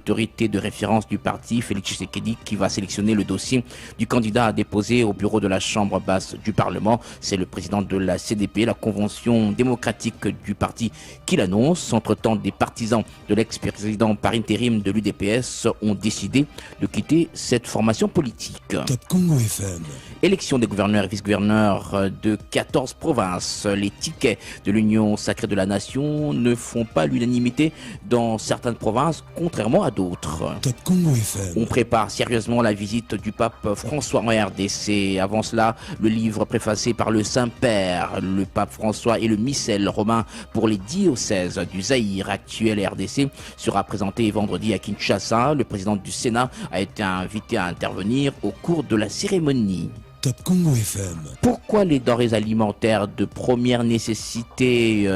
l'autorité de référence du parti, Félix Tshisekedi, qui va sélectionner le dossier du candidat à déposer au bureau de la Chambre basse du Parlement. C'est le président de la CDP, la Convention démocratique du parti, qui l'annonce. Entre-temps, des partisans de l'ex-président par intérim de l'UDPS ont décidé de quitter cette formation politique. Top Congo FM. Élection des gouverneurs et vice-gouverneurs de 14 provinces. Les tickets de l'Union sacrée de la nation ne font pas l'unanimité dans certaines provinces, contrairement à d'autres. Top Congo FM. On prépare sérieusement la visite du pape François en RDC. Avant cela, le livre préfacé par le Saint-Père, le pape François et le missel romain pour les diocèses du Zaïre, actuel RDC, sera présenté vendredi à Kinshasa. Le président du Sénat a été invité à intervenir au cours de la cérémonie. Top Congo FM. Pourquoi les denrées alimentaires de première nécessité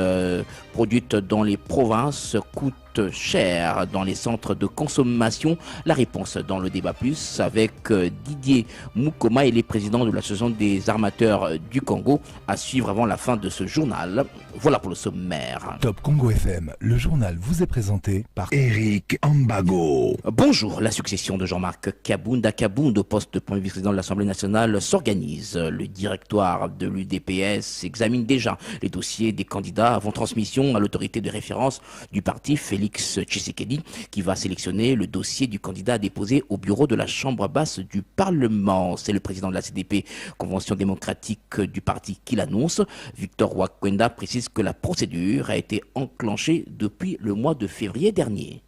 produites dans les provinces coûtent cher dans les centres de consommation? La réponse dans le débat plus avec Didier Mukoma, il est président de l'association des armateurs du Congo, à suivre avant la fin de ce journal. Voilà pour le sommaire. Top Congo FM, le journal vous est présenté par Eric Ambago. Bonjour, la succession de Jean-Marc Kabounda au poste de premier vice-président de l'Assemblée nationale s'organise. Le directoire de l'UDPS examine déjà les dossiers des candidats avant transmission à l'autorité de référence du parti, Félix Tshisekedi, qui va sélectionner le dossier du candidat déposé au bureau de la Chambre basse du Parlement. C'est le président de la CDP, Convention démocratique du parti, qui l'annonce. Victor Wakwenda précise que la procédure a été enclenchée depuis le mois de février dernier.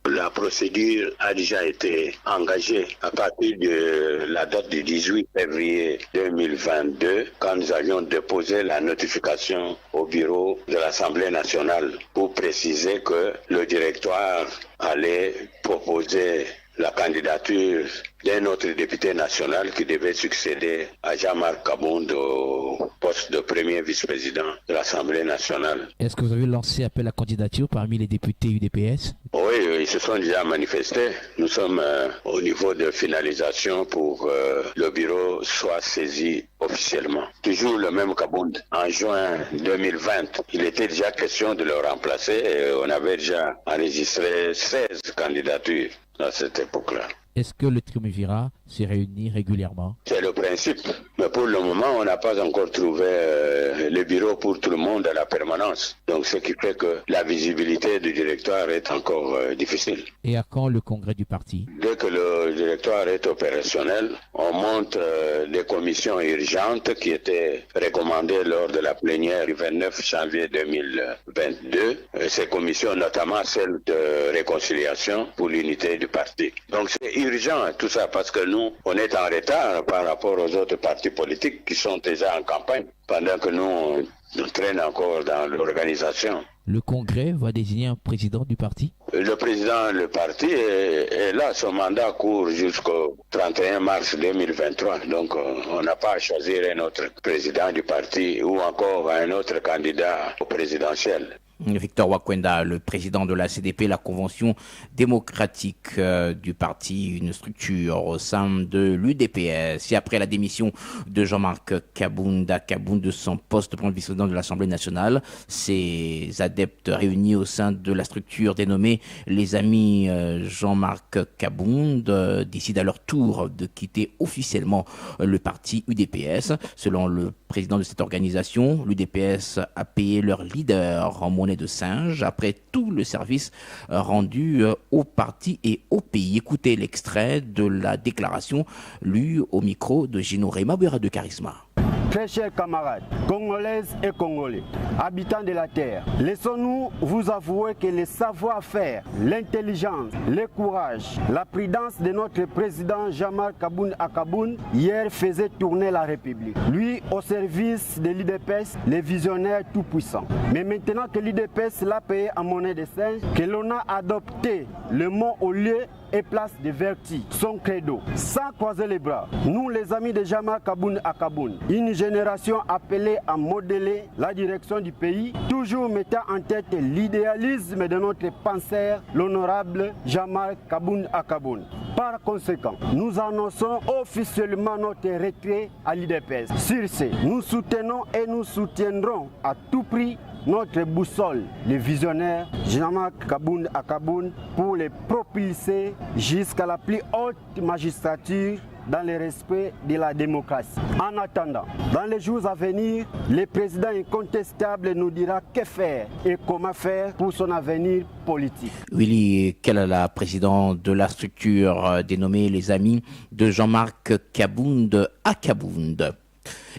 La procédure a déjà été engagée à partir de la date du 18 février 2022, quand nous avions déposé la notification au bureau de l'Assemblée nationale pour préciser que le directoire allait proposer la candidature d'un autre député national qui devait succéder à Jean-Marc Kabounda au poste de premier vice-président de l'Assemblée nationale. Est-ce que vous avez lancé appel à candidature parmi les députés UDPS? Oui, ils se sont déjà manifestés. Nous sommes au niveau de finalisation pour que le bureau soit saisi officiellement. Toujours le même Kabounda. En juin 2020, il était déjà question de le remplacer et on avait déjà enregistré 16 candidatures à cette époque-là. Est-ce que le triumvirat se réunit régulièrement? C'est le principe. Mais pour le moment, on n'a pas encore trouvé le bureau pour tout le monde à la permanence. Donc, ce qui fait que la visibilité du directoire est encore difficile. Et à quand le congrès du parti? Dès que le directoire est opérationnel, on monte des commissions urgentes qui étaient recommandées lors de la plénière du 29 janvier 2022. Ces commissions, notamment celle de réconciliation pour l'unité du parti. Donc, c'est urgent tout ça parce que nous, on est en retard par rapport aux autres partis politiques qui sont déjà en campagne pendant que nous, on traîne encore dans l'organisation. Le congrès va désigner un président du parti? Le président du parti est là, son mandat court jusqu'au 31 mars 2023. Donc on n'a pas à choisir un autre président du parti ou encore un autre candidat au présidentiel. Victor Wakwenda, le président de la CDP, la Convention démocratique du parti, une structure au sein de l'UDPS. Et après la démission de Jean-Marc Kabounda de son poste de premier vice-président de l'Assemblée nationale, ses adeptes réunis au sein de la structure dénommée les Amis Jean-Marc Kabounda décident à leur tour de quitter officiellement le parti UDPS. Selon le président de cette organisation, l'UDPS a payé leur leader en monnaie de singe après tout le service rendu au parti et au pays. Écoutez l'extrait de la déclaration lue au micro de Gino Mabouera de Charisma. Très chers camarades, Congolaises et Congolais, habitants de la terre, laissons-nous vous avouer que le savoir-faire, l'intelligence, le courage, la prudence de notre président Jean-Marc Kabounda hier faisait tourner la République. Lui au service de l'UDPS, les visionnaires tout-puissants. Mais maintenant que l'UDPS l'a payé en monnaie de singe, que l'on a adopté le mot au lieu et place de vertu, son credo, sans croiser les bras. Nous, les amis de Jean-Marc Kabounda, une génération appelée à modeler la direction du pays, toujours mettant en tête l'idéalisme de notre penseur, l'honorable Jean-Marc Kabounda. Par conséquent, nous annonçons officiellement notre retrait à l'UDPS. Sur ce, nous soutenons et nous soutiendrons à tout prix notre boussole, les visionnaires, Jean-Marc Kaboun à Kaboun, pour les propulser jusqu'à la plus haute magistrature dans le respect de la démocratie. En attendant, dans les jours à venir, le président incontestable nous dira que faire et comment faire pour son avenir politique. Willy Kelala, président de la structure dénommée Les Amis de Jean-Marc Kabound à Kabound.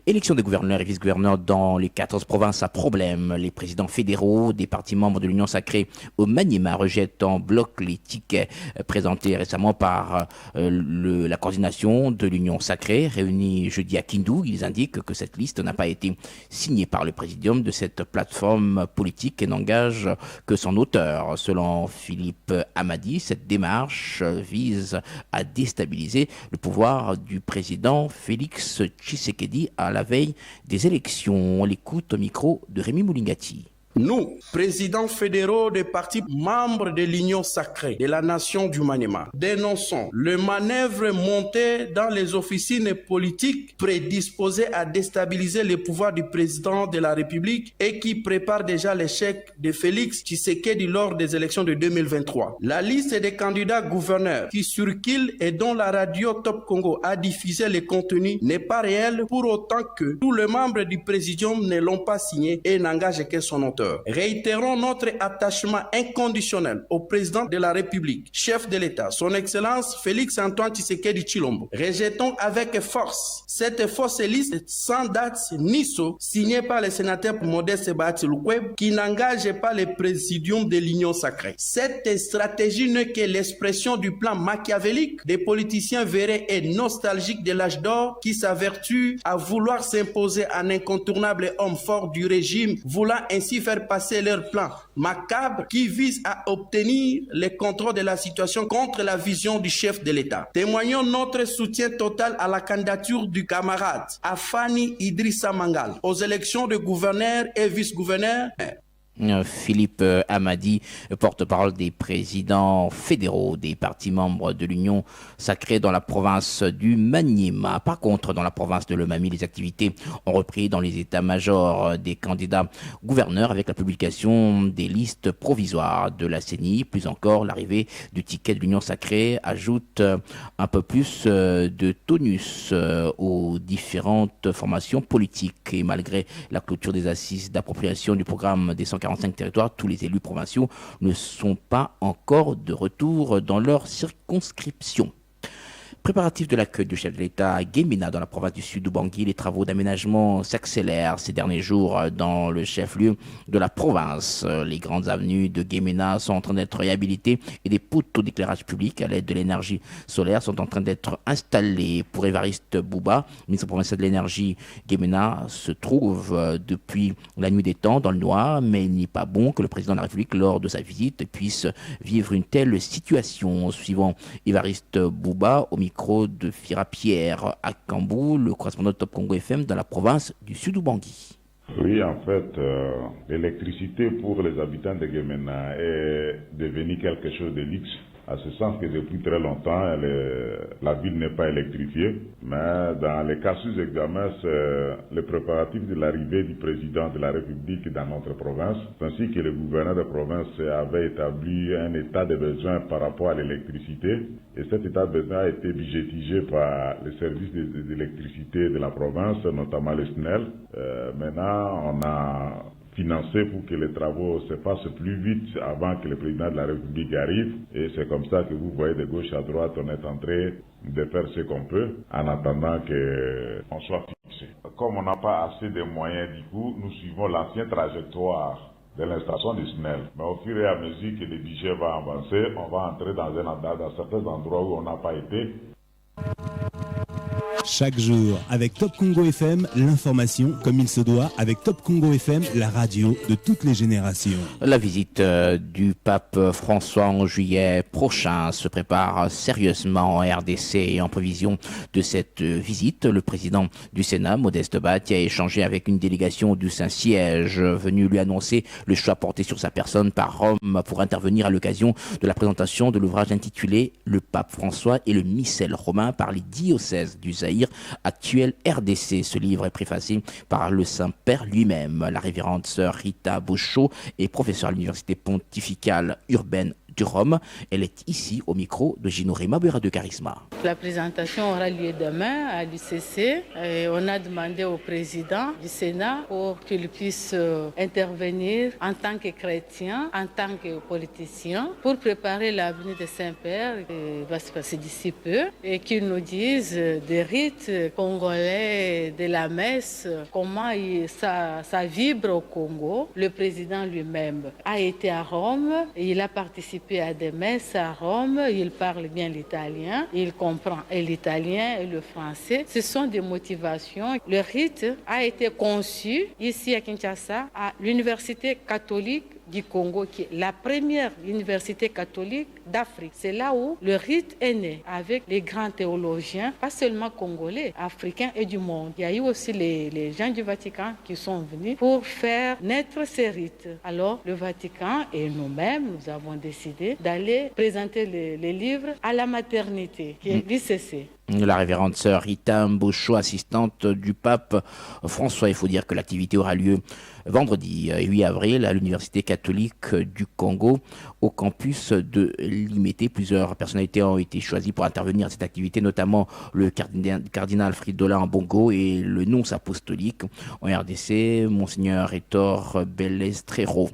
Élection des gouverneurs et vice-gouverneurs dans les 14 provinces à problème. Les présidents fédéraux des partis membres de l'Union sacrée au Maniema rejettent en bloc les tickets présentés récemment par la coordination de l'Union sacrée réunie jeudi à Kindu. Ils indiquent que cette liste n'a pas été signée par le présidium de cette plateforme politique et n'engage que son auteur. Selon Philippe Amadi, cette démarche vise à déstabiliser le pouvoir du président Félix Tshisekedi à la veille des élections. On l'écoute au micro de Rémi Moulingati. Nous, présidents fédéraux des partis membres de l'Union sacrée de la nation du Maniema, dénonçons le manœuvre monté dans les officines politiques prédisposées à déstabiliser le pouvoir du président de la République et qui prépare déjà l'échec de Félix Tshisekedi lors des élections de 2023. La liste des candidats gouverneurs qui circulent et dont la radio Top Congo a diffusé les contenus n'est pas réelle pour autant que tous les membres du présidium ne l'ont pas signé et n'engagent que son auteur. Réitérons notre attachement inconditionnel au président de la République, chef de l'État, son Excellence Félix Antoine Tshisekedi Tshilombo. Rejetons avec force cette fausse liste sans date ni sceau signée par le sénateur Modeste Bahati Lukwebo qui n'engage pas le présidium de l'Union sacrée. Cette stratégie n'est que l'expression du plan machiavélique des politiciens vérés et nostalgiques de l'âge d'or qui s'avertuent à vouloir s'imposer un incontournable homme fort du régime, voulant ainsi faire passer leur plan macabre qui vise à obtenir le contrôle de la situation contre la vision du chef de l'État. Témoignons notre soutien total à la candidature du camarade Afani Idrissa Mangal aux élections de gouverneurs et vice-gouverneurs. Philippe Amadi, porte-parole des présidents fédéraux des partis membres de l'Union sacrée dans la province du Maniema. Par contre, dans la province de Lomami, les activités ont repris dans les états-majors des candidats gouverneurs avec la publication des listes provisoires de la CENI. Plus encore, l'arrivée du ticket de l'Union sacrée ajoute un peu plus de tonus aux différentes formations politiques. Et malgré la clôture des assises d'appropriation du programme des 145 territoires, tous les élus provinciaux ne sont pas encore de retour dans leur circonscription. Préparatifs de l'accueil du chef de l'État à Guémena dans la province du Sud Ubangui, les travaux d'aménagement s'accélèrent ces derniers jours dans le chef-lieu de la province. Les grandes avenues de Guémena sont en train d'être réhabilitées et des poteaux d'éclairage public à l'aide de l'énergie solaire sont en train d'être installés. Pour Évariste Bouba, ministre provincial de l'énergie, Guémena se trouve depuis la nuit des temps dans le noir, mais il n'est pas bon que le président de la République, lors de sa visite, puisse vivre une telle situation. Suivant Évariste Bouba, au micro de Fira Pierre à Kambou, le correspondant de Top Congo FM dans la province du Sud-Ubangui. Oui, en fait, l'électricité pour les habitants de Guémena est devenue quelque chose de luxe. À ce sens que depuis très longtemps, la ville n'est pas électrifiée. Mais dans les cas sous examen, c'est le préparatif de l'arrivée du président de la République dans notre province, ainsi que le gouverneur de province avait établi un état de besoin par rapport à l'électricité. Et cet état de besoin a été budgétisé par les services d'électricité de la province, notamment le SNEL. Maintenant, on a financé pour que les travaux se fassent plus vite avant que le président de la République arrive. Et c'est comme ça que vous voyez de gauche à droite, on est en train de faire ce qu'on peut en attendant qu'on soit fixé. Comme on n'a pas assez de moyens du coup, nous suivons l'ancienne trajectoire de l'installation du SNEL. Mais au fur et à mesure que le budget va avancer, on va entrer dans certains endroits où on n'a pas été. Chaque jour, avec Top Congo FM, l'information comme il se doit, avec Top Congo FM, la radio de toutes les générations. La visite du pape François en juillet prochain se prépare sérieusement en RDC et en prévision de cette visite. Le président du Sénat, Modeste Bahati, a échangé avec une délégation du Saint-Siège venue lui annoncer le choix porté sur sa personne par Rome pour intervenir à l'occasion de la présentation de l'ouvrage intitulé « Le pape François et le missel romain » par les diocèses du Zaïre devenir actuelle RDC. Ce livre est préfacé par le Saint-Père lui-même. La révérende sœur Rita Bochot est professeure à l'Université pontificale urbaine du Rhum. Elle est ici au micro de Ginori Mabura de Charisma. La présentation aura lieu demain à l'UCC. On a demandé au président du Sénat pour qu'il puisse intervenir en tant que chrétien, en tant que politicien, pour préparer l'avenue de Saint-Père qui va se passer d'ici peu et qu'il nous dise des rites congolais de la messe, comment ça vibre au Congo. Le président lui-même a été à Rome et il a participé à des messes à Rome, il parle bien l'italien, il comprend l'italien et le français. Ce sont des motivations. Le rite a été conçu ici à Kinshasa, à l'Université catholique du Congo, qui est la première université catholique d'Afrique. C'est là où le rite est né, avec les grands théologiens, pas seulement congolais, africains et du monde. Il y a eu aussi les gens du Vatican qui sont venus pour faire naître ces rites. Alors, le Vatican et nous-mêmes, nous avons décidé d'aller présenter les livres à la maternité, qui est l'ICC. La révérende sœur Rita Mbocho, assistante du pape François. Il faut dire que l'activité aura lieu vendredi 8 avril à l'Université catholique du Congo, au campus de Limete. Plusieurs personnalités ont été choisies pour intervenir à cette activité, notamment le cardinal Fridola Ambongo et le nonce apostolique en RDC, Monseigneur Hétor Bellestrero.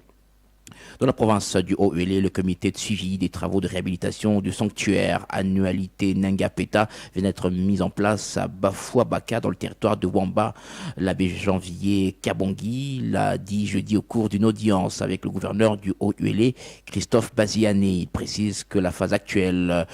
Dans la province du Haut-Uélé, le comité de suivi des travaux de réhabilitation du sanctuaire Annualité Nengapeta vient d'être mis en place à Bafouabaka dans le territoire de Wamba. L'abbé Janvier Kabongi l'a dit jeudi au cours d'une audience avec le gouverneur du Haut-Uélé, Christophe Baziani. Il précise que la phase actuelle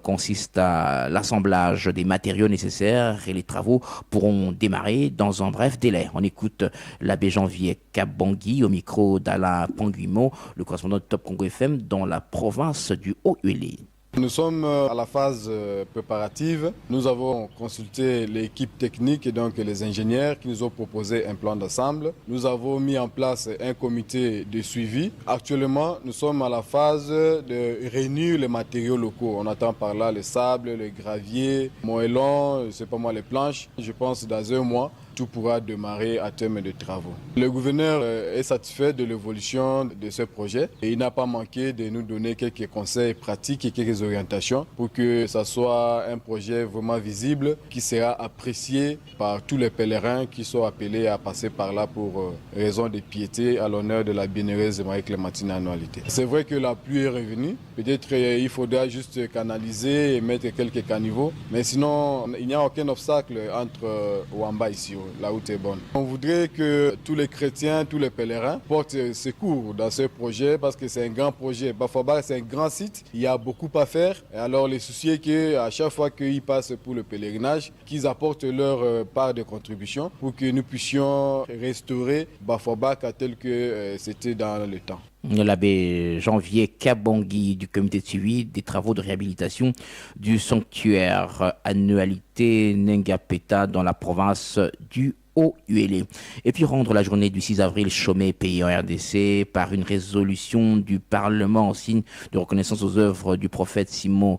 consiste à l'assemblage des matériaux nécessaires et les travaux pourront démarrer dans un bref délai. On écoute l'abbé Janvier Kabongi au micro d'Alain Panguimo, le correspondant de Top Congo FM dans la province du Haut-Uélé. Nous sommes à la phase préparative. Nous avons consulté l'équipe technique et donc les ingénieurs qui nous ont proposé un plan d'ensemble. Nous avons mis en place un comité de suivi. Actuellement, nous sommes à la phase de réunir les matériaux locaux. On attend par là le sable, le gravier, moellon, les planches. Je pense dans un mois, tout pourra démarrer à terme de travaux. Le gouverneur est satisfait de l'évolution de ce projet et il n'a pas manqué de nous donner quelques conseils pratiques et quelques orientations pour que ça soit un projet vraiment visible qui sera apprécié par tous les pèlerins qui sont appelés à passer par là pour raison de piété à l'honneur de la bienheureuse Marie-Clémentine Annualité. C'est vrai que la pluie est revenue. Peut-être il faudra juste canaliser et mettre quelques caniveaux, mais sinon il n'y a aucun obstacle entre Wamba ici, la route est bonne. On voudrait que tous les chrétiens, tous les pèlerins portent secours dans ce projet parce que c'est un grand projet. Bafouabaka, c'est un grand site, il y a beaucoup à faire. Et alors les soucis est qu'à chaque fois qu'ils passent pour le pèlerinage, qu'ils apportent leur part de contribution pour que nous puissions restaurer Bafouabaka tel que c'était dans le temps. L'abbé Janvier Kabongi du comité de suivi des travaux de réhabilitation du sanctuaire Annualité Nengapeta dans la province du Haut-Uélé. Et puis rendre la journée du 6 avril chômé pays en RDC par une résolution du Parlement en signe de reconnaissance aux œuvres du prophète Simon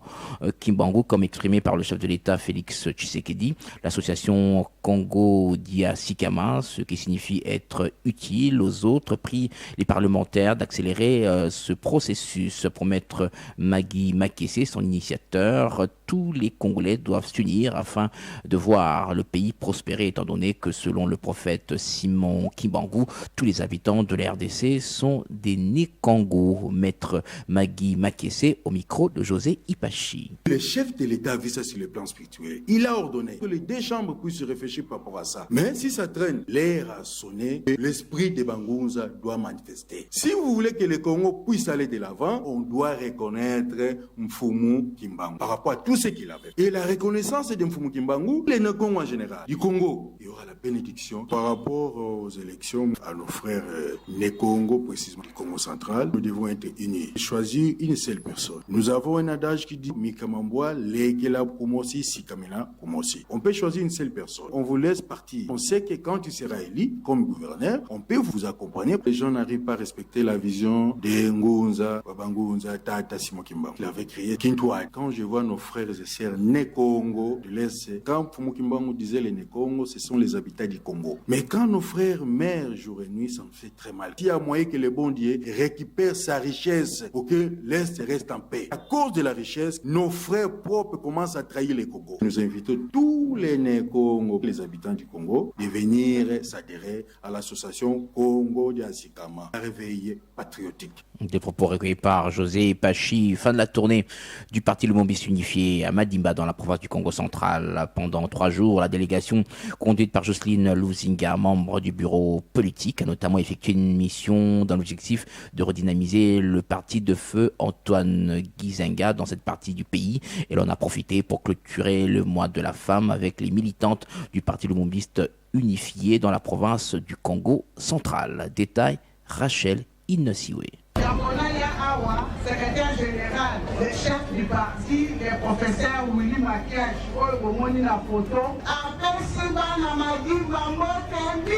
Kimbangu, comme exprimé par le chef de l'État Félix Tshisekedi. L'association Congo Dia Sikama, ce qui signifie être utile aux autres, prie les parlementaires d'accélérer ce processus. Pour maître Magui Makessé, son initiateur, tous les Congolais doivent s'unir afin de voir le pays prospérer, étant donné que selon le prophète Simon Kimbangu, tous les habitants de la RDC sont des Nikango. Maître Magui Makessé au micro de José Ipachi. Le chef de l'État a vu ça sur le plan spirituel. Il a ordonné que les deux chambres puissent se réfléchir par rapport à ça. Mais si ça traîne, l'air a sonné, l'esprit de Bangunza doit manifester. Si vous voulez que le Congo puisse aller de l'avant, on doit reconnaître Mfumu Kimbangu par rapport à tout ce qu'il avait. Et la reconnaissance de Mfumu Kimbangu, les Congo en général, du Congo, il y aura la bénédiction bénédiction par rapport aux élections à nos frères né Congo, précisément du Congo central. Nous devons être unis, choisir une seule personne. Nous avons un adage qui dit Mikamambwa, Lekela Promosi, Sikamena Promosi. On peut choisir une seule personne. On vous laisse partir. On sait que quand tu seras élu comme gouverneur, on peut vous accompagner. Les gens n'arrivent pas à respecter la vision de Ngunza, Babangunza, Tata Simokimba. Il avait créé Kintwa. Quand je vois nos frères et sœurs né Congo de l'Est, quand Fumukimba nous disait les né Congo, ce sont les habitants du Congo. Mais quand nos frères meurent jour et nuit, ça me fait très mal. Il y a moyen que le bon Dieu récupère sa richesse pour que l'Est reste en paix. À cause de la richesse, nos frères propres commencent à trahir les Congo. Nous invitons tous les Né-Congo, les habitants du Congo, de venir s'adhérer à l'association Congo de Asikama, un réveil patriotique. Des propos recueillis par José Pachi. Fin de la tournée du parti Lumumbiste unifié à Madimba dans la province du Congo central. Pendant 3 jours, la délégation conduite par Jocelyne Lusinga, membre du bureau politique, a notamment effectué une mission dans l'objectif de redynamiser le parti de feu Antoine Gizenga dans cette partie du pays. Et l'on a profité pour clôturer le mois de la femme avec les militantes du parti Lumumbiste unifié dans la province du Congo central. Détail, Rachel Innesiwe. Secrétaire général, le chef du parti, le professeur Willy Makiach, Omoni na photo, appelle Sibana Madimba Motendi.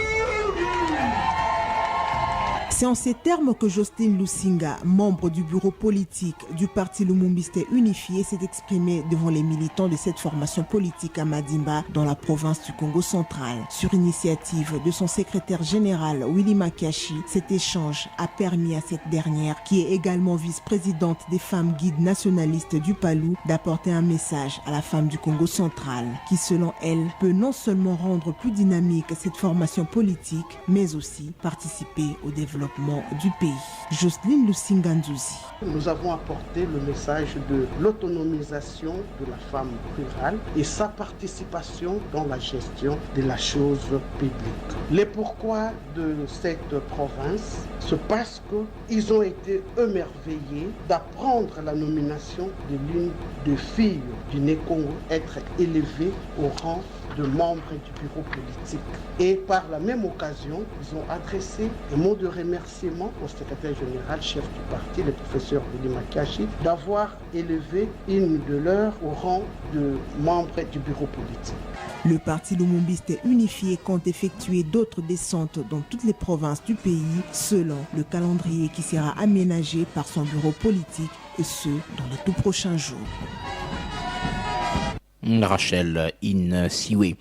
C'est en ces termes que Jocelyne Lusinga, membre du bureau politique du parti Lumumbiste unifié, s'est exprimée devant les militants de cette formation politique à Madimba, dans la province du Congo central. Sur initiative de son secrétaire général, Willy Makiachi, cet échange a permis à cette dernière, qui est également vice-présidente des femmes guides nationalistes du Palou, d'apporter un message à la femme du Congo central, qui selon elle peut non seulement rendre plus dynamique cette formation politique, mais aussi participer au développement du pays. Jocelyne Lusinga Nzuzi. Nous avons apporté le message de l'autonomisation de la femme rurale et sa participation dans la gestion de la chose publique. Les pourquoi de cette province, c'est parce qu'ils ont été émerveillés d'apprendre la nomination de l'une des filles du Né-Congo être élevée au rang de membres du bureau politique. Et par la même occasion, ils ont adressé un mot de remerciement au secrétaire général, chef du parti, le professeur Willy Makiachi, d'avoir élevé une de leurs au rang de membre du bureau politique. Le parti Lumumbiste unifié compte effectuer d'autres descentes dans toutes les provinces du pays, selon le calendrier qui sera aménagé par son bureau politique, et ce, dans les tout prochains jours. Rachel Innesiwe.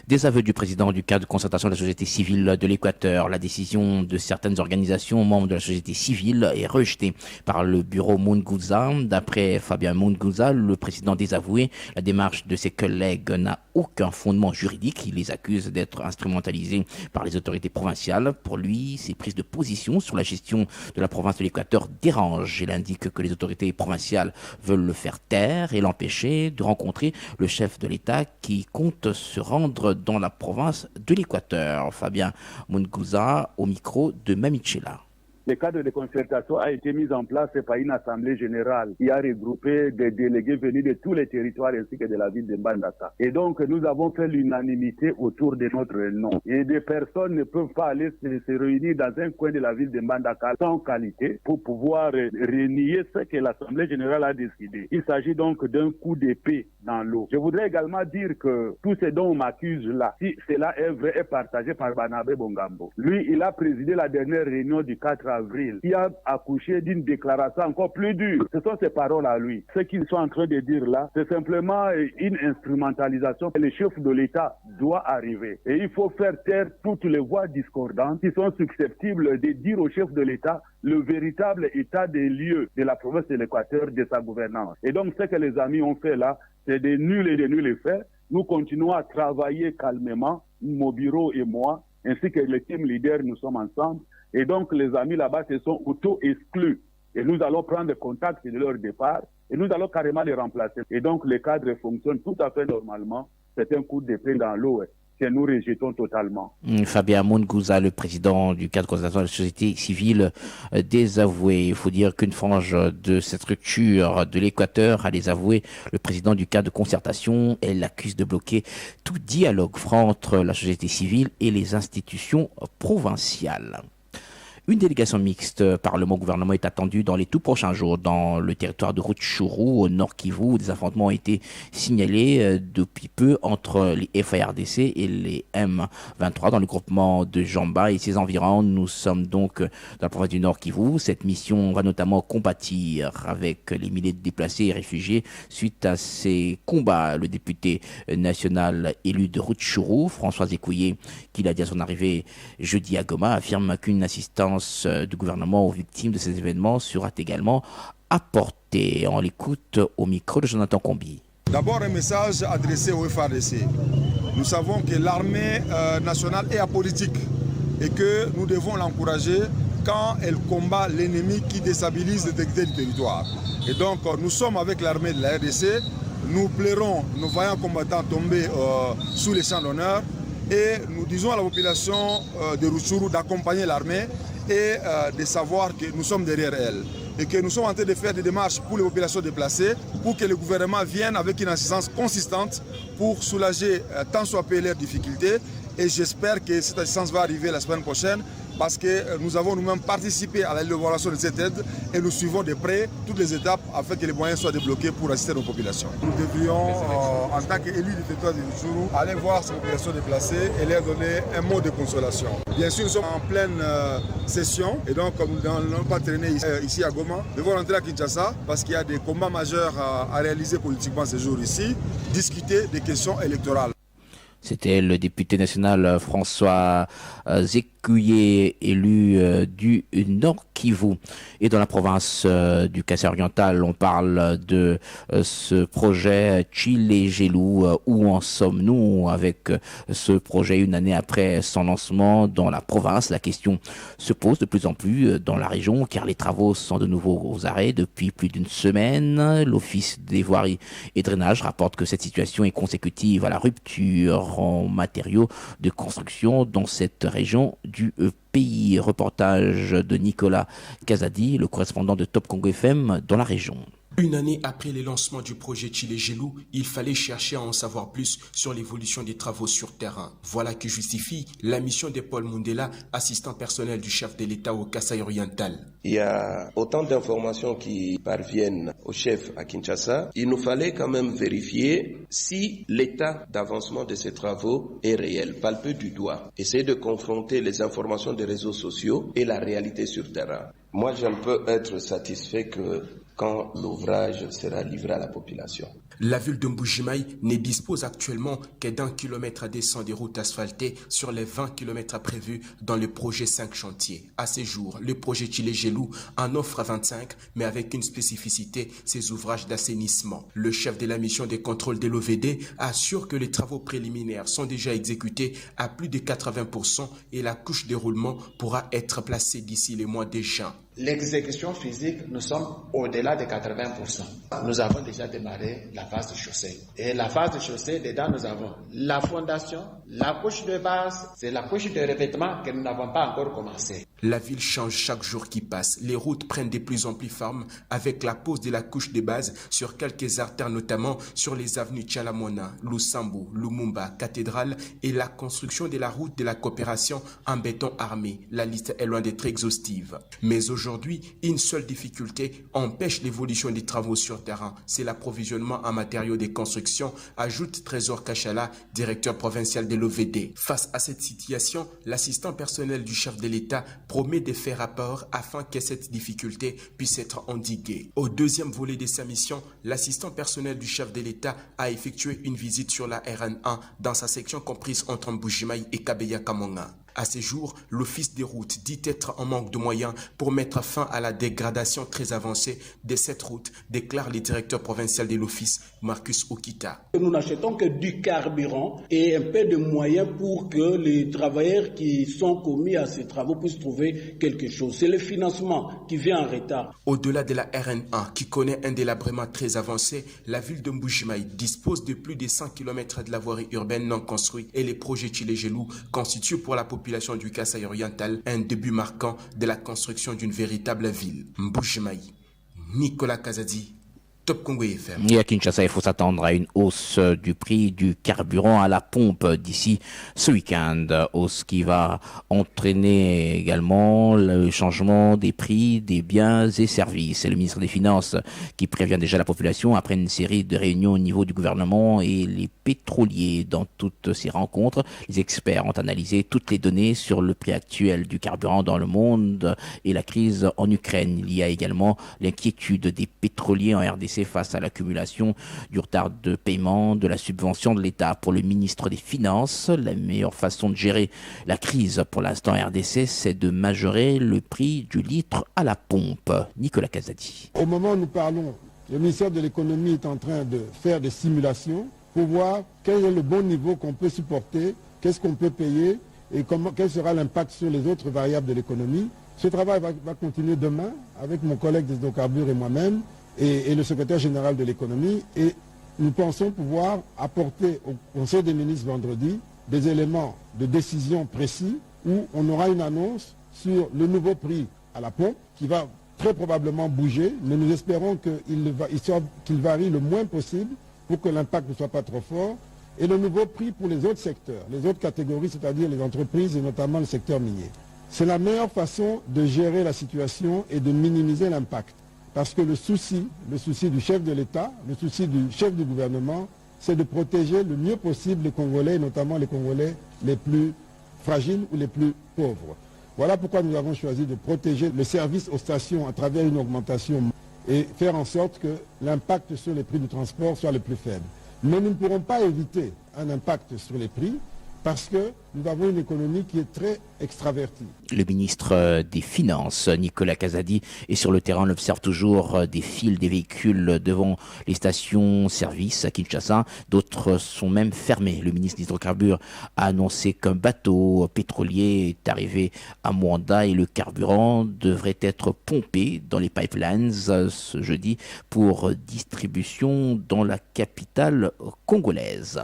Des aveux du président du cadre de concertation de la société civile de l'Équateur. La décision de certaines organisations membres de la société civile est rejetée par le bureau Munguza. D'après Fabien Munguza, le président désavoué, la démarche de ses collègues n'a aucun fondement juridique. Il les accuse d'être instrumentalisés par les autorités provinciales. Pour lui, ces prises de position sur la gestion de la province de l'Équateur dérangent. Il indique que les autorités provinciales veulent le faire taire et l'empêcher de rencontrer le chef de l'État qui compte se rendre dans la province de l'Équateur. Fabien Munguza au micro de Mamichela. Le cadre de concertation a été mis en place par une assemblée générale qui a regroupé des délégués venus de tous les territoires ainsi que de la ville de Mbandaka. Et donc, nous avons fait l'unanimité autour de notre nom. Et des personnes ne peuvent pas aller se réunir dans un coin de la ville de Mbandaka sans qualité pour pouvoir renier ce que l'assemblée générale a décidé. Il s'agit donc d'un coup d'épée dans l'eau. Je voudrais également dire que tout ce dont on m'accuse là, si cela est vrai, est partagé par Banabé Bongambo. Lui, il a présidé la dernière réunion du 4 avril, qui a accouché d'une déclaration encore plus dure. Ce sont ses paroles à lui. Ce qu'ils sont en train de dire là, c'est simplement une instrumentalisation. Le chef de l'État doit arriver. Et il faut faire taire toutes les voix discordantes qui sont susceptibles de dire au chef de l'État le véritable état des lieux de la province de l'Équateur, de sa gouvernance. Et donc, ce que les amis ont fait là, c'est de nul et de nul effet. Nous continuons à travailler calmement, mon bureau et moi, ainsi que le team leader, nous sommes ensemble. Et donc, les amis là-bas se sont auto-exclus. Et nous allons prendre contact de leur départ et nous allons carrément les remplacer. Et donc, le cadre fonctionne tout à fait normalement. C'est un coup d'épée dans l'eau. que nous rejetons totalement. Fabien Mungouza, le président du cadre concertation de la société civile, désavoué. Il faut dire qu'une frange de cette structure de l'Équateur a désavoué le président du cadre de concertation. Elle l'accuse de bloquer tout dialogue franc entre la société civile et les institutions provinciales. Une délégation mixte Parlement-gouvernement est attendue dans les tout prochains jours dans le territoire de Rutshuru, au Nord Kivu, où des affrontements ont été signalés depuis peu entre les FARDC et les M23 dans le groupement de Jamba et ses environs. Nous sommes donc dans la province du Nord Kivu. Cette mission va notamment compatir avec les milliers de déplacés et réfugiés suite à ces combats. Le député national élu de Rutshuru, François Ekouye, qui l'a dit à son arrivée jeudi à Goma, affirme qu'une assistance du gouvernement aux victimes de ces événements sera également apportée. On l'écoute au micro de Jonathan Combi. D'abord un message adressé au FARDC. Nous savons que l'armée nationale est apolitique et que nous devons l'encourager quand elle combat l'ennemi qui déstabilise l'intégrité du territoire. Et donc nous sommes avec l'armée de la RDC, nous plairons nos vaillants combattants tombés sous les champs d'honneur et nous disons à la population de Rutshuru d'accompagner l'armée et de savoir que nous sommes derrière elle et que nous sommes en train de faire des démarches pour les populations déplacées pour que le gouvernement vienne avec une assistance consistante pour soulager tant soit peu leurs difficultés et j'espère que cette assistance va arriver la semaine prochaine parce que nous avons nous-mêmes participé à l'élaboration de cette aide et nous suivons de près toutes les étapes afin que les moyens soient débloqués pour assister nos populations. Nous devrions, en tant qu'élus du territoire de Rutshuru, aller voir ces populations déplacées et leur donner un mot de consolation. Bien sûr, nous sommes en pleine session et donc nous n'allons pas traîner ici à Goma. Nous devons rentrer à Kinshasa parce qu'il y a des combats majeurs à réaliser politiquement ces jours ici, discuter des questions électorales. C'était le député national François Ekouye, élu du Nord Kivu. Et dans la province du Kassai-Oriental, on parle de ce projet Tshilé-Gelou. Où en sommes-nous avec ce projet une année après son lancement dans la province? La question se pose de plus en plus dans la région car les travaux sont de nouveau aux arrêts depuis plus d'une semaine. L'Office des voiries et drainage rapporte que cette situation est consécutive à la rupture en matériaux de construction dans cette région du pays. Reportage de Nicolas Kazadi, le correspondant de Top Congo FM dans la région. Une année après le lancement du projet Tshilé-Gelou, il fallait chercher à en savoir plus sur l'évolution des travaux sur terrain. Voilà qui justifie la mission de Paul Mundela, assistant personnel du chef de l'État au Kassai-Oriental. Il y a autant d'informations qui parviennent au chef à Kinshasa. Il nous fallait quand même vérifier si l'état d'avancement de ces travaux est réel, palper du doigt, essayer de confronter les informations des réseaux sociaux et la réalité sur terrain. Moi, je ne peux être satisfait que quand l'ouvrage sera livré à la population. La ville de Mbujimaï ne dispose actuellement que d'1 kilomètre à descendre des routes asphaltées sur les 20 kilomètres prévus dans le projet 5 chantiers. À ce jour, le projet Tshilé-Gelou en offre 25, mais avec une spécificité, ses ouvrages d'assainissement. Le chef de la mission de contrôle de l'OVD assure que les travaux préliminaires sont déjà exécutés à plus de 80% et la couche de roulement pourra être placée d'ici les mois de juin. L'exécution physique, nous sommes au-delà de 80%. Nous avons déjà démarré la phase de chaussée. Et la phase de chaussée, dedans, nous avons la fondation, la couche de base, c'est la couche de revêtement que nous n'avons pas encore commencé. La ville change chaque jour qui passe. Les routes prennent de plus en plus forme avec la pose de la couche de base sur quelques artères, notamment sur les avenues Tchalamona, Lusambo, Lumumba, Cathédrale et la construction de la route de la coopération en béton armé. La liste est loin d'être exhaustive. Mais aujourd'hui, une seule difficulté empêche l'évolution des travaux sur terrain. C'est l'approvisionnement en matériaux de construction, ajoute Trésor Kachala, directeur provincial de l'OVD. Face à cette situation, l'assistant personnel du chef de l'État promet de faire rapport afin que cette difficulté puisse être endiguée. Au deuxième volet de sa mission, l'assistant personnel du chef de l'État a effectué une visite sur la RN1 dans sa section comprise entre Mbujimaï et Kabeya Kamonga. À ces jours, l'Office des routes dit être en manque de moyens pour mettre fin à la dégradation très avancée de cette route, déclare le directeur provincial de l'Office, Marcus Okita. Nous n'achetons que du carburant et un peu de moyens pour que les travailleurs qui sont commis à ces travaux puissent trouver quelque chose. C'est le financement qui vient en retard. Au-delà de la RN1, qui connaît un délabrement très avancé, la ville de Mbujimaï dispose de plus de 100 km de la voirie urbaine non construite et les projets Tchilégelou constituent pour la population du Kasaï oriental un début marquant de la construction d'une véritable ville. Mbujimaï, Nicolas Kazadi, Top Congo FM. Et à Kinshasa, il faut s'attendre à une hausse du prix du carburant à la pompe d'ici ce week-end. Hausse qui va entraîner également le changement des prix des biens et services. C'est le ministre des Finances qui prévient déjà la population après une série de réunions au niveau du gouvernement et les pétroliers. Dans toutes ces rencontres, les experts ont analysé toutes les données sur le prix actuel du carburant dans le monde et la crise en Ukraine. Il y a également l'inquiétude des pétroliers en RDC face à l'accumulation du retard de paiement de la subvention de l'État. Pour le ministre des Finances, la meilleure façon de gérer la crise pour l'instant RDC, c'est de majorer le prix du litre à la pompe. Nicolas Kazadi. Au moment où nous parlons, le ministère de l'économie est en train de faire des simulations pour voir quel est le bon niveau qu'on peut supporter, qu'est-ce qu'on peut payer et quel sera l'impact sur les autres variables de l'économie. Ce travail va continuer demain avec mon collègue des hydrocarbures et moi-même et le secrétaire général de l'économie, et nous pensons pouvoir apporter au Conseil des ministres vendredi des éléments de décision précis où on aura une annonce sur le nouveau prix à la pompe qui va très probablement bouger, mais nous espérons qu'il varie le moins possible pour que l'impact ne soit pas trop fort, et le nouveau prix pour les autres secteurs, les autres catégories, c'est-à-dire les entreprises et notamment le secteur minier. C'est la meilleure façon de gérer la situation et de minimiser l'impact. Parce que le souci du chef de l'État, le souci du chef du gouvernement, c'est de protéger le mieux possible les Congolais, notamment les Congolais les plus fragiles ou les plus pauvres. Voilà pourquoi nous avons choisi de protéger le service aux stations à travers une augmentation et faire en sorte que l'impact sur les prix du transport soit le plus faible. Mais nous ne pourrons pas éviter un impact sur les prix parce que nous avons une économie qui est très extravertie. Le ministre des Finances, Nicolas Kazadi, est sur le terrain. On observe toujours des files des véhicules devant les stations-service à Kinshasa. D'autres sont même fermés. Le ministre des Hydrocarbures a annoncé qu'un bateau pétrolier est arrivé à Mwanda et le carburant devrait être pompé dans les pipelines ce jeudi pour distribution dans la capitale congolaise.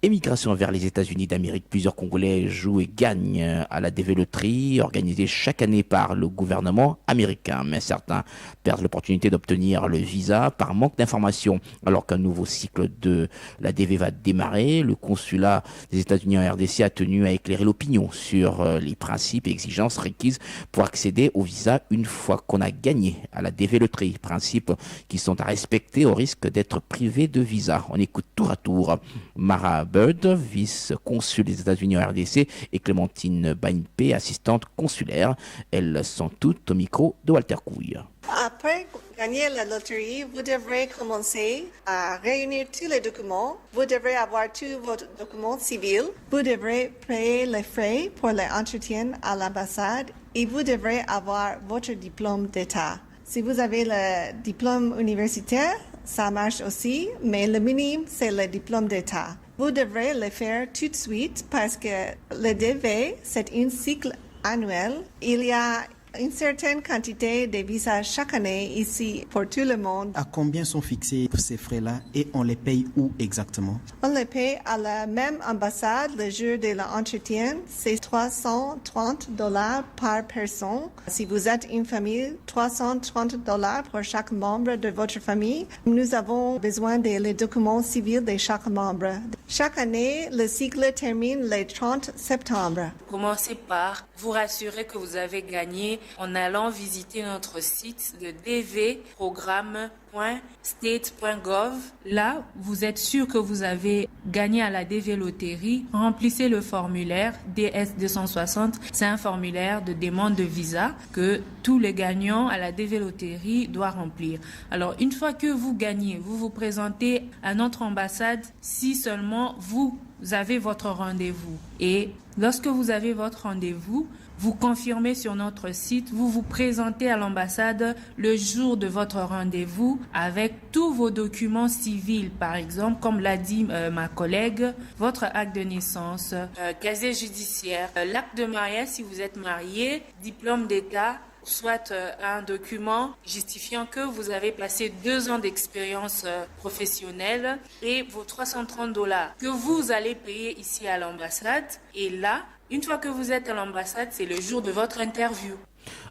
Émigration vers les États-Unis d'Amérique. Plusieurs Congolais jouent et gagnent à la dévéloterie organisée chaque année par le gouvernement américain. Mais certains perdent l'opportunité d'obtenir le visa par manque d'informations. Alors qu'un nouveau cycle de la DV va démarrer, le consulat des États-Unis en RDC a tenu à éclairer l'opinion sur les principes et exigences requises pour accéder au visa une fois qu'on a gagné à la dévéloterie. Principes qui sont à respecter au risque d'être privé de visa. On écoute tour à tour Mara Bird, vice-consul des États-Unis en RDC, et Clémentine Bainpe, assistante consulaire. Elles sont toutes au micro de Walter Couille. Après gagner la loterie, vous devrez commencer à réunir tous les documents. Vous devrez avoir tous vos documents civils. Vous devrez payer les frais pour l'entretien à l'ambassade et vous devrez avoir votre diplôme d'État. Si vous avez le diplôme universitaire, ça marche aussi, mais le minimum, c'est le diplôme d'État. Vous devrez le faire tout de suite parce que le DV, c'est un cycle annuel. Il y a une certaine quantité de visas chaque année ici pour tout le monde. À combien sont fixés ces frais-là et on les paye où exactement? On les paye à la même ambassade le jour de l'entretien. C'est $330 par personne. Si vous êtes une famille, $330 pour chaque membre de votre famille. Nous avons besoin des documents civils de chaque membre. Chaque année, le cycle termine le 30 septembre. Commencez par vous rassurer que vous avez gagné en allant visiter notre site de dvprogramme.org. www.state.gov. Là, vous êtes sûr que vous avez gagné à la DV Loterie. Remplissez le formulaire DS260. C'est un formulaire de demande de visa que tous les gagnants à la DV Loterie doivent remplir. Alors, une fois que vous gagnez, vous vous présentez à notre ambassade si seulement vous avez votre rendez-vous. Et lorsque vous avez votre rendez-vous, vous confirmez sur notre site, vous vous présentez à l'ambassade le jour de votre rendez-vous avec tous vos documents civils, par exemple, comme l'a dit ma collègue, votre acte de naissance, casier judiciaire, l'acte de mariage si vous êtes marié, diplôme d'État, soit un document justifiant que vous avez passé 2 ans d'expérience professionnelle et vos $330 que vous allez payer ici à l'ambassade. Et là, une fois que vous êtes à l'ambassade, c'est le jour de votre interview.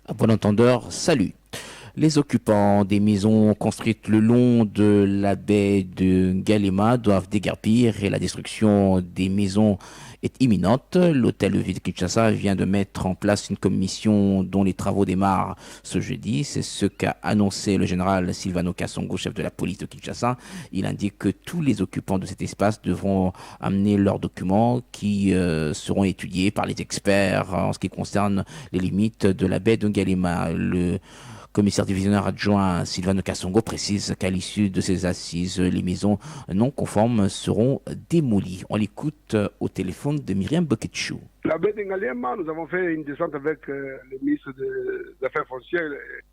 À bon entendeur, salut. Les occupants des maisons construites le long de la baie de Ngalema doivent déguerpir et la destruction des maisons est imminente. L'hôtel de ville de Kinshasa vient de mettre en place une commission dont les travaux démarrent ce jeudi. C'est ce qu'a annoncé le général Silvano Kasongo, chef de la police de Kinshasa. Il indique que tous les occupants de cet espace devront amener leurs documents qui seront étudiés par les experts en ce qui concerne les limites de la baie de Ngalema. Le commissaire divisionnaire adjoint Silvano Kasongo précise qu'à l'issue de ces assises, les maisons non conformes seront démolies. On l'écoute au téléphone de Myriam Boketchou. La baie de Ngalema, nous avons fait une descente avec le ministre des Affaires foncières,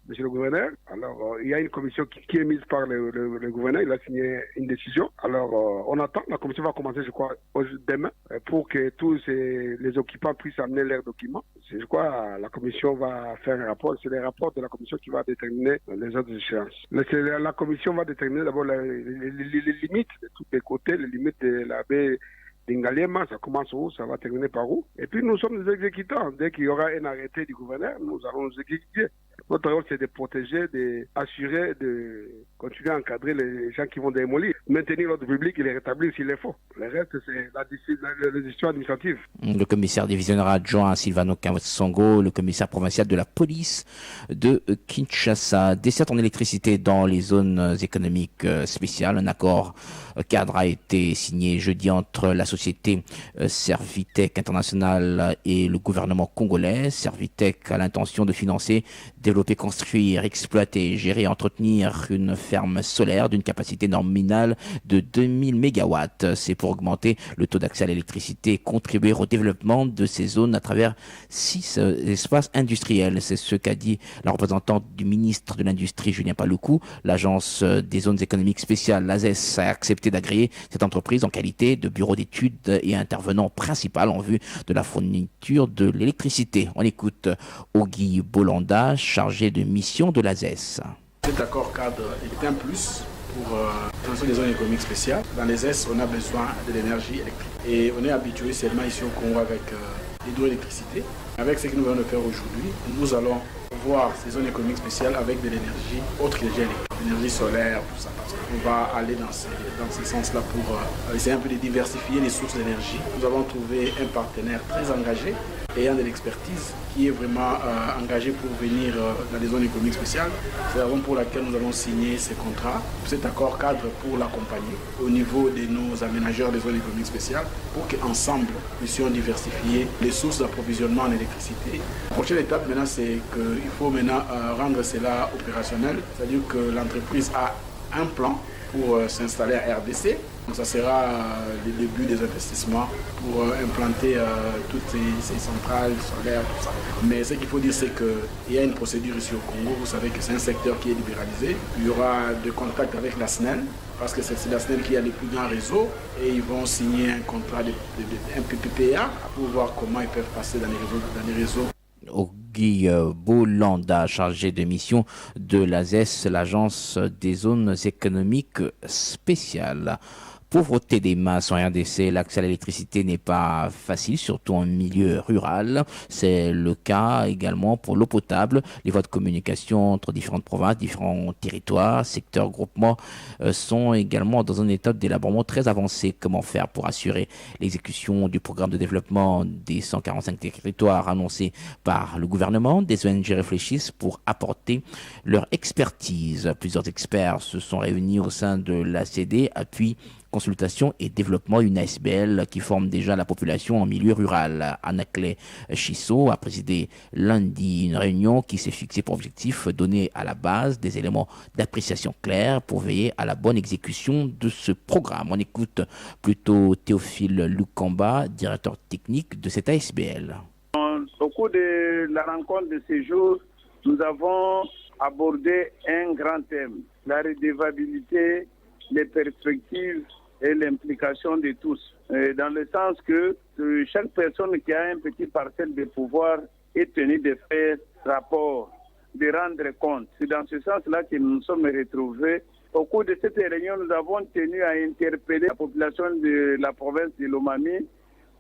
monsieur le gouverneur. Alors, il y a une commission qui est mise par le gouverneur, il a signé une décision. Alors, on attend, la commission va commencer, je crois, demain, pour que tous les occupants puissent amener leurs documents. Je crois la commission va faire un rapport, c'est le rapport de la commission qui va déterminer les autres échéances. La commission va déterminer d'abord les limites de tous les côtés, les limites de la baie d'Ngalema, ça commence où, ça va terminer par où. Et puis nous sommes des exécutants. Dès qu'il y aura un arrêté du gouverneur, nous allons nous exécuter. Notre rôle, c'est de protéger, d'assurer, de continuer à encadrer les gens qui vont démolir, maintenir l'ordre public et les rétablir s'il est faux. Le reste, c'est la décision administrative. Le commissaire divisionnaire adjoint Silvano Kasongo, le commissaire provincial de la police de Kinshasa. Desserte en électricité dans les zones économiques spéciales. Un accord cadre a été signé jeudi entre la société Servitec International et le gouvernement congolais. Servitec a l'intention de financer, développer, construire, exploiter, gérer et entretenir une ferme solaire d'une capacité nominale de 2000 MW. C'est pour augmenter le taux d'accès à l'électricité et contribuer au développement de ces zones à travers 6 espaces industriels. C'est ce qu'a dit la représentante du ministre de l'Industrie, Julien Paluku. L'agence des zones économiques spéciales, l'AZES, a accepté d'agréer cette entreprise en qualité de bureau d'études et intervenant principal en vue de la fourniture de l'électricité. On écoute Ogi Bolanda, chargé de mission de l'AZES. Cet accord cadre est un plus pour les zones économiques spéciales. Dans les ZES, on a besoin de l'énergie électrique. Et on est habitué seulement ici au Congo avec l'hydroélectricité. Avec ce que nous venons de faire aujourd'hui, nous allons voir ces zones économiques spéciales avec de l'énergie autre que l'énergie solaire, tout ça. On va aller dans ce sens-là pour essayer un peu de diversifier les sources d'énergie. Nous avons trouvé un partenaire très engagé, ayant de l'expertise, qui est vraiment engagé pour venir dans les zones économiques spéciales. C'est la raison pour laquelle nous avons signé ces contrats, cet accord cadre pour l'accompagner au niveau de nos aménageurs des zones économiques spéciales pour qu'ensemble nous puissions diversifier les sources d'approvisionnement en électricité. La prochaine étape maintenant, c'est qu'il faut maintenant rendre cela opérationnel, c'est-à-dire que l'entreprise a un plan pour s'installer à RDC. Donc ça sera le début des investissements pour implanter toutes ces centrales solaires, tout ça. Mais ce qu'il faut dire, c'est qu'il y a une procédure ici au Congo. Vous savez que c'est un secteur qui est libéralisé. Il y aura des contacts avec la SNEL, parce que c'est la SNEL qui a le plus grand réseau. Et ils vont signer un contrat, un PPPA, pour voir comment ils peuvent passer dans les réseaux. Ogi Bolanda, chargé de mission de l'AZES, l'agence des zones économiques spéciales. pauvreté des masses en RDC, l'accès à l'électricité n'est pas facile, surtout en milieu rural. C'est le cas également pour l'eau potable. Les voies de communication entre différentes provinces, différents territoires, secteurs, groupements sont également dans un état d'élaboration très avancé. Comment faire pour assurer l'exécution du programme de développement des 145 territoires annoncé par le gouvernement? Des ONG réfléchissent pour apporter leur expertise. Plusieurs experts se sont réunis au sein de l'ACD, appui consultation et développement, une ASBL qui forme déjà la population en milieu rural. Anaclé Chisso a présidé lundi une réunion qui s'est fixée pour objectif donner à la base des éléments d'appréciation clairs pour veiller à la bonne exécution de ce programme. On écoute plutôt Théophile Lukamba, directeur technique de cette ASBL. Au cours de la rencontre de ces jours, nous avons abordé un grand thème, la redevabilité, les perspectives et l'implication de tous, dans le sens que chaque personne qui a un petit parcelle de pouvoir est tenue de faire rapport, de rendre compte. C'est dans ce sens-là que nous nous sommes retrouvés. Au cours de cette réunion, nous avons tenu à interpeller la population de la province de Lomami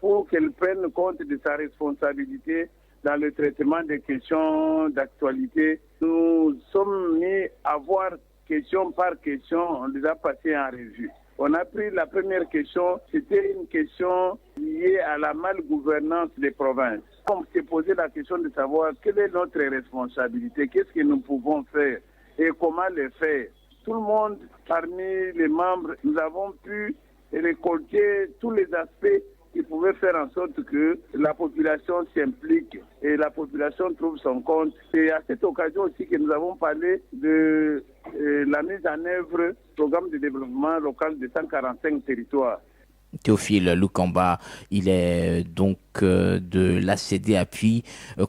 pour qu'elle prenne compte de sa responsabilité dans le traitement des questions d'actualité. Nous sommes mis à voir question par question, on les a passées en revue. On a pris la première question, c'était une question liée à la malgouvernance des provinces. On s'est posé la question de savoir quelle est notre responsabilité, qu'est-ce que nous pouvons faire et comment le faire. Tout le monde, parmi les membres, nous avons pu récolter tous les aspects qui pouvaient faire en sorte que la population s'implique et la population trouve son compte. C'est à cette occasion aussi que nous avons parlé de la mise en œuvre du programme de développement local de 145 territoires. Théophile Lukamba, il est donc de l'ACD Appui,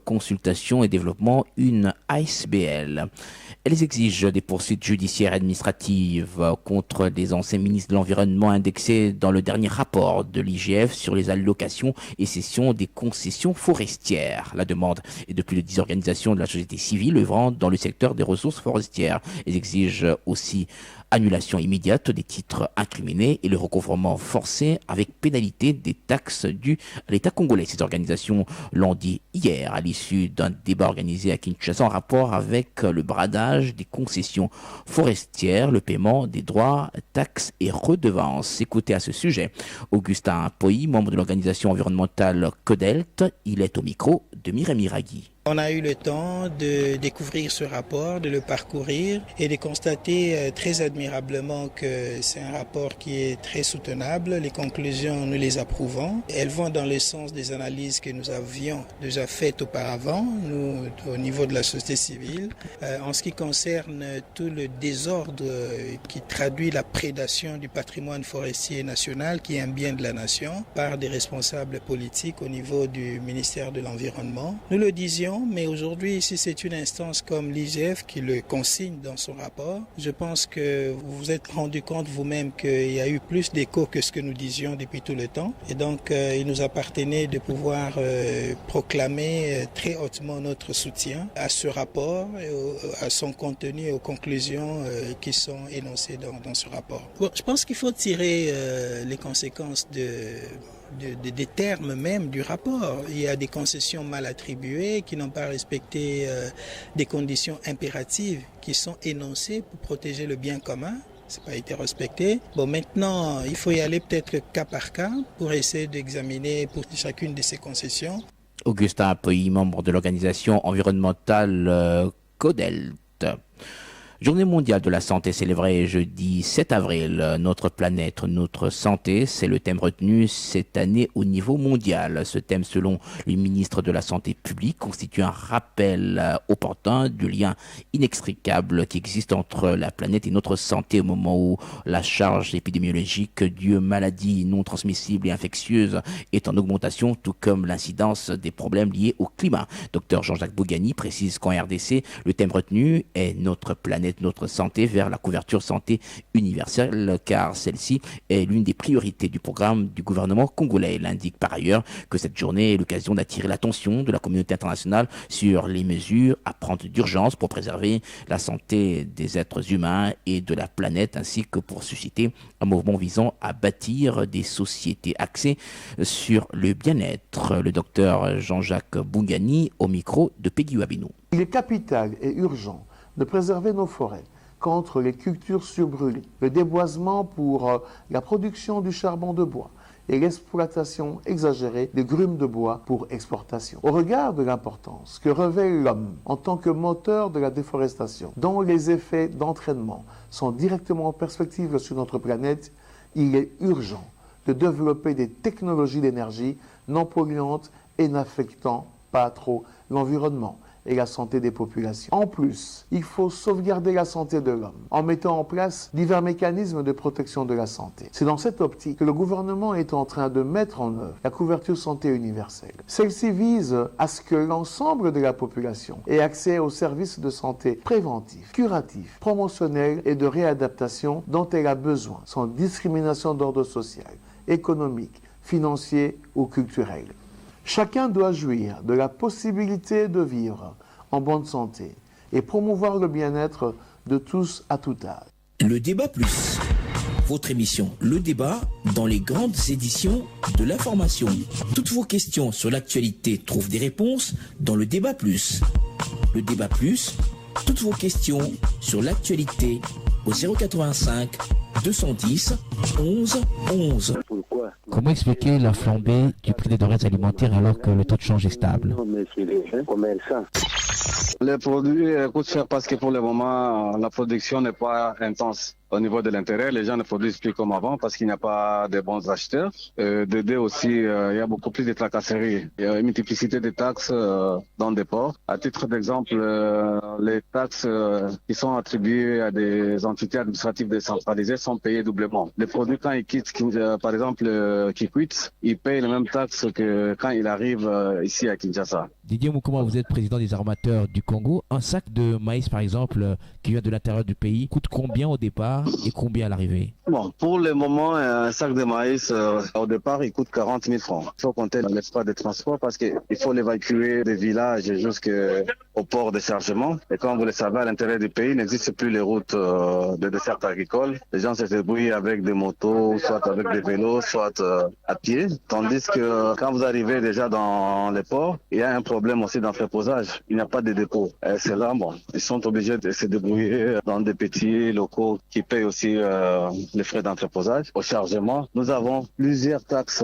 Consultation et Développement, une ASBL. Elles exigent des poursuites judiciaires et administratives contre des anciens ministres de l'Environnement indexés dans le dernier rapport de l'IGF sur les allocations et cessions des concessions forestières. La demande est de plus de 10 organisations de la société civile œuvrant dans le secteur des ressources forestières. Elles exigent aussi annulation immédiate des titres incriminés et le recouvrement forcé avec pénalité des taxes dues à l'État congolais. Ces organisations l'ont dit hier à l'issue d'un débat organisé à Kinshasa en rapport avec le bradage des concessions forestières, le paiement des droits, taxes et redevances. Écoutez à ce sujet Augustin Poy, membre de l'organisation environnementale CODELT. Il est au micro de Mireille Miragui. On a eu le temps de découvrir ce rapport, de le parcourir et de constater très admirablement que c'est un rapport qui est très soutenable. Les conclusions, nous les approuvons. Elles vont dans le sens des analyses que nous avions déjà faites auparavant, nous, au niveau de la société civile. En ce qui concerne tout le désordre qui traduit la prédation du patrimoine forestier national, qui est un bien de la nation, par des responsables politiques au niveau du ministère de l'Environnement. Nous le disions, mais aujourd'hui, si c'est une instance comme l'IGF qui le consigne dans son rapport, je pense que vous vous êtes rendu compte vous-même qu'il y a eu plus d'écho que ce que nous disions depuis tout le temps. Et donc, il nous appartenait de pouvoir proclamer très hautement notre soutien à ce rapport, à son contenu et aux conclusions qui sont énoncées dans ce rapport. Bon, je pense qu'il faut tirer les conséquences des termes même du rapport. Il y a des concessions mal attribuées qui n'ont pas respecté des conditions impératives qui sont énoncées pour protéger le bien commun. Ça n'a pas été respecté. Bon, maintenant, il faut y aller peut-être cas par cas pour essayer d'examiner pour chacune de ces concessions. Augustin Apoy, membre de l'organisation environnementale CODELT. Journée mondiale de la santé célébrée jeudi 7 avril. Notre planète, notre santé, c'est le thème retenu cette année au niveau mondial. Ce thème, selon le ministre de la Santé publique, constitue un rappel opportun du lien inextricable qui existe entre la planète et notre santé au moment où la charge épidémiologique due aux maladies non transmissibles et infectieuses est en augmentation, tout comme l'incidence des problèmes liés au climat. Dr Jean-Jacques Bougani précise qu'en RDC, le thème retenu est notre planète planète, notre santé vers la couverture santé universelle, car celle-ci est l'une des priorités du programme du gouvernement congolais. Il indique par ailleurs que cette journée est l'occasion d'attirer l'attention de la communauté internationale sur les mesures à prendre d'urgence pour préserver la santé des êtres humains et de la planète, ainsi que pour susciter un mouvement visant à bâtir des sociétés axées sur le bien-être. Le docteur Jean-Jacques Boungani au micro de Peggy Wabinou. Il est capital et urgent de préserver nos forêts contre les cultures surbrûlées, le déboisement pour la production du charbon de bois et l'exploitation exagérée des grumes de bois pour exportation. Au regard de l'importance que revêt l'homme en tant que moteur de la déforestation, dont les effets d'entraînement sont directement en perspective sur notre planète, il est urgent de développer des technologies d'énergie non polluantes et n'affectant pas trop l'environnement et la santé des populations. En plus, il faut sauvegarder la santé de l'homme en mettant en place divers mécanismes de protection de la santé. C'est dans cette optique que le gouvernement est en train de mettre en œuvre la couverture santé universelle. Celle-ci vise à ce que l'ensemble de la population ait accès aux services de santé préventifs, curatifs, promotionnels et de réadaptation dont elle a besoin, sans discrimination d'ordre social, économique, financier ou culturel. Chacun doit jouir de la possibilité de vivre en bonne santé et promouvoir le bien-être de tous à tout âge. Le débat plus. Votre émission Le Débat dans les grandes éditions de l'information. Toutes vos questions sur l'actualité trouvent des réponses dans le débat plus. Le débat plus, toutes vos questions sur l'actualité au 085 210 11 11. Comment expliquer la flambée du prix des denrées alimentaires alors que le taux de change est stable? Les produits coûtent cher parce que pour le moment, la production n'est pas intense. Au niveau de l'intérêt, les gens ne produisent plus comme avant parce qu'il n'y a pas de bons acheteurs. De deux aussi, il y a beaucoup plus de tracasseries. Il y a une multiplicité de taxes dans des ports. À titre d'exemple, les taxes qui sont attribuées à des entités administratives décentralisées sont payées doublement. Les produits, quand ils quittent, par exemple, Kikwit, ils payent les mêmes taxes que quand ils arrivent ici à Kinshasa. Didier Mukuma, vous êtes président des armateurs du Congo. Un sac de maïs, par exemple, qui vient de l'intérieur du pays, coûte combien au départ et combien à l'arrivée? Bon, pour le moment, un sac de maïs, au départ, il coûte 40 000 francs. Il faut compter les frais de transport parce qu'il faut l'évacuer des villages jusqu'au port de chargement. Et comme vous le savez, à l'intérieur du pays, il n'existe plus les routes de dessert agricole. Les gens se débrouillent avec des motos, soit avec des vélos, soit à pied. Tandis que quand vous arrivez déjà dans les ports, il y a un problème aussi d'entreposage. Il n'y a pas de dépôt. Et c'est là, bon, ils sont obligés de se débrouiller dans des petits locaux qui payent aussi les frais d'entreposage. Au chargement, nous avons plusieurs taxes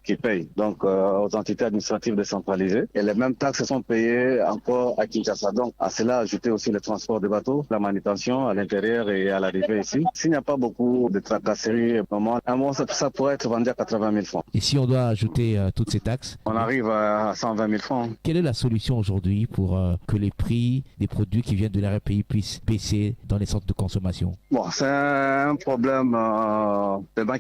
qui payent, donc aux entités administratives décentralisées. Et les mêmes taxes sont payées encore à Kinshasa. Donc à cela, ajouter aussi le transport de bateaux, la manutention à l'intérieur et à l'arrivée ici. S'il n'y a pas beaucoup de tracasseries, un mois, ça pourrait être vendu à 80 000 francs. Et si on doit ajouter toutes ces taxes? On arrive à 120 000 francs. Quelle est la solution aujourd'hui pour que les prix des produits qui viennent de l'arrière-pays puissent baisser dans les centres de consommation? Bon, c'est un problème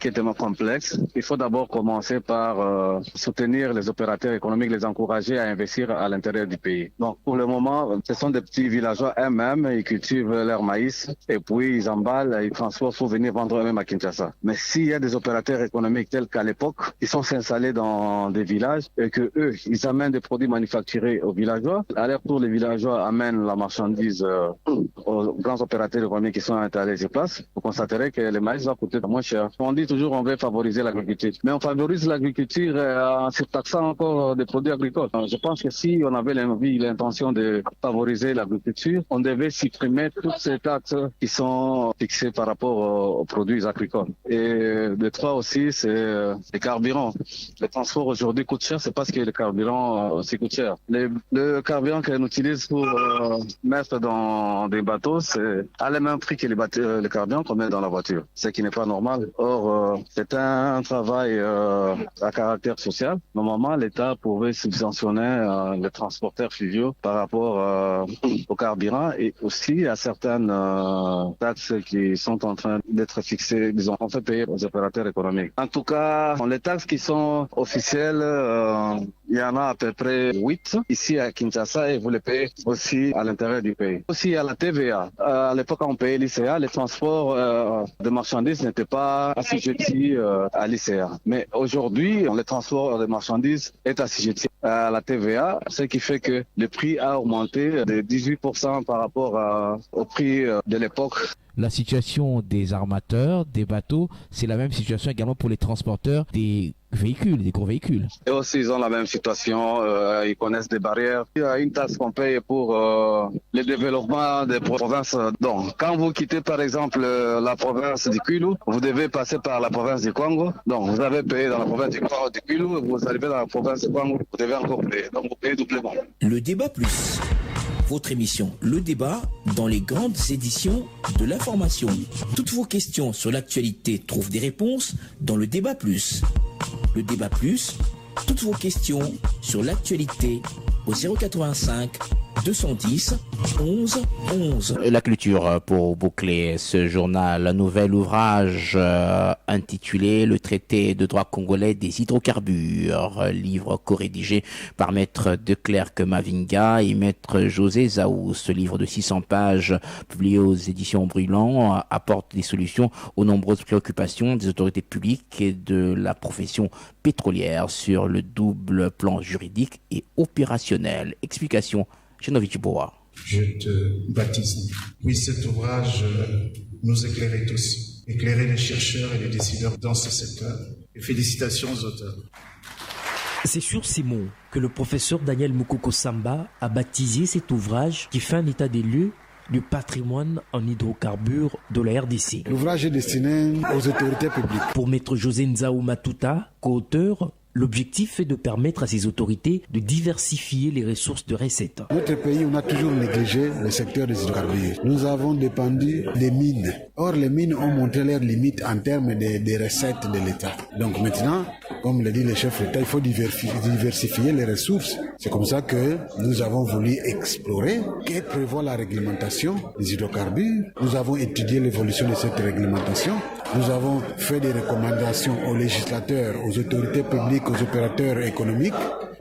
qui est tellement complexe. Il faut d'abord commencer par soutenir les opérateurs économiques, les encourager à investir à l'intérieur du pays. Donc pour le moment, ce sont des petits villageois eux-mêmes, ils cultivent leur maïs et puis ils emballent, ils transportent pour venir vendre eux-mêmes à Kinshasa. Mais s'il y a des opérateurs économiques tels qu'à l'époque, ils sont installés dans des villages et que eux, ils amènent des produits manufacturés aux villageois. À leur tour, les villageois amènent la marchandise aux grands opérateurs économiques qui sont installés sur place. Vous constaterez que le maïs va coûter moins cher. On dit toujours on veut favoriser l'agriculture, mais on favorise l'agriculture en surtaxant encore des produits agricoles. Je pense que si on avait l'intention de favoriser l'agriculture, on devait supprimer toutes ces taxes qui sont fixées par rapport aux produits agricoles. Et de trois aussi, c'est les carburants. Le transport aujourd'hui coûte cher, c'est parce que le carburant aussi coûte cher. Le carburant qu'on utilise pour mettre dans des bateaux, c'est à le même prix que le carburant qu'on met dans la voiture, ce qui n'est pas normal. Or, c'est un travail à caractère social. Normalement, l'État pouvait subventionner les transporteurs fluviaux par rapport au carburant et aussi à certaines taxes qui sont en train d'être fixées, disons, on fait payer aux opérateurs économiques. En tout cas, les taxes qui sont officielles, il y en a à peu près 8 ici à Kinshasa et vous les payez aussi à l'intérieur du pays. Aussi, il y a la TVA. À l'époque, on payait l'ICA, les transports de marchandises n'étaient pas assujettis à l'ICA. Mais aujourd'hui, les transports de marchandises est assujetti à la TVA, ce qui fait que le prix a augmenté de 18% par rapport au prix de l'époque. La situation des armateurs, des bateaux, c'est la même situation également pour les transporteurs des véhicules, des gros véhicules. Et aussi, ils ont la même situation, ils connaissent des barrières. Il y a une taxe qu'on paye pour le développement des provinces. Donc, quand vous quittez par exemple la province du Kwilu, vous devez passer par la province du Congo. Donc, vous avez payé dans la province du Kwilu, vous arrivez dans la province du Congo, vous devez encore payer. Donc, vous payez doublement. Le débat plus. Votre émission Le Débat dans les grandes éditions de l'information. Toutes vos questions sur l'actualité trouvent des réponses dans Le Débat plus. Le Débat plus, toutes vos questions sur l'actualité au 085 210 11 11. La culture pour boucler ce journal, un nouvel ouvrage intitulé Le traité de droit congolais des hydrocarbures, livre co-rédigé par maître Declercq Mavinga et maître José Zaou. Ce livre de 600 pages publié aux éditions Brûlant apporte des solutions aux nombreuses préoccupations des autorités publiques et de la profession pétrolière sur le double plan juridique et opérationnel. Explication Genovich Boa. Je te baptise. Oui, cet ouvrage nous éclairait tous, éclairer les chercheurs et les décideurs dans ce secteur. Et félicitations aux auteurs. C'est sur ces mots que le professeur Daniel Mukoko Samba a baptisé cet ouvrage qui fait un état des lieux du patrimoine en hydrocarbures de la RDC. L'ouvrage est destiné aux autorités publiques. Pour maître José Nzao Matuta, co-auteur, l'objectif est de permettre à ces autorités de diversifier les ressources de recettes. Notre pays, on a toujours négligé le secteur des hydrocarbures. Nous avons dépendu des mines. Or, les mines ont montré leurs limites en termes de recettes de l'État. Donc maintenant, comme le dit le chef d'État, il faut diversifier les ressources. C'est comme ça que nous avons voulu explorer que prévoit la réglementation des hydrocarbures. Nous avons étudié l'évolution de cette réglementation. Nous avons fait des recommandations aux législateurs, aux autorités publiques, aux opérateurs économiques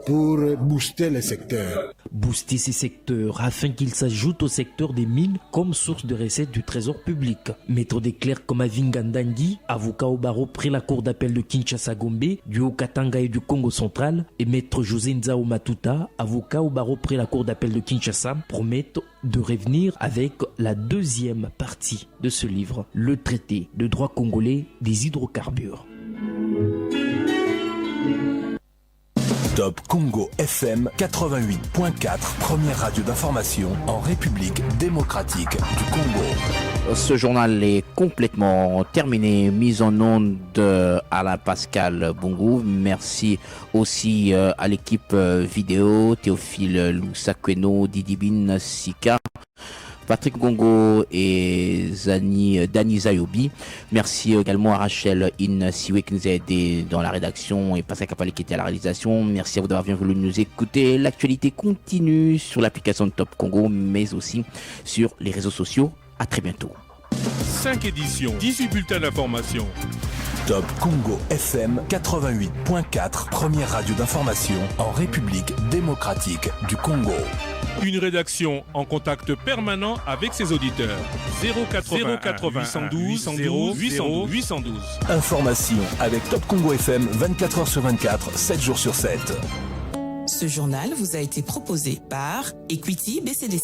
pour booster les secteurs. Booster ces secteurs afin qu'ils s'ajoutent au secteur des mines comme source de recettes du trésor public. Maître Declercq Mavinga Ndangi, avocat au barreau près la cour d'appel de Kinshasa-Gombe, du Haut-Katanga et du Congo central, et maître José Nzao Matuta, avocat au barreau près la cour d'appel de Kinshasa, promettent de revenir avec la deuxième partie de ce livre, le traité de droit congolais des hydrocarbures. Top Congo FM 88.4, première radio d'information en République démocratique du Congo. Ce journal est complètement terminé, mise en onde Alain Pascal Bongou. Merci aussi à l'équipe vidéo, Théophile Loussakweno, Didibine Sika, Patrick Gongo et Dani Zayobi. Merci également à Rachel Siwe qui nous a aidé dans la rédaction et Pascal Kapali qui était à la réalisation. Merci à vous d'avoir bien voulu nous écouter. L'actualité continue sur l'application de Top Congo, mais aussi sur les réseaux sociaux. À très bientôt. 5 éditions, 18 bulletins d'information. Top Congo FM 88.4, première radio d'information en République démocratique du Congo. Une rédaction en contact permanent avec ses auditeurs. 080 812 812. Information avec Top Congo FM 24h sur 24, 7 jours sur 7. Ce journal vous a été proposé par Equity BCDC.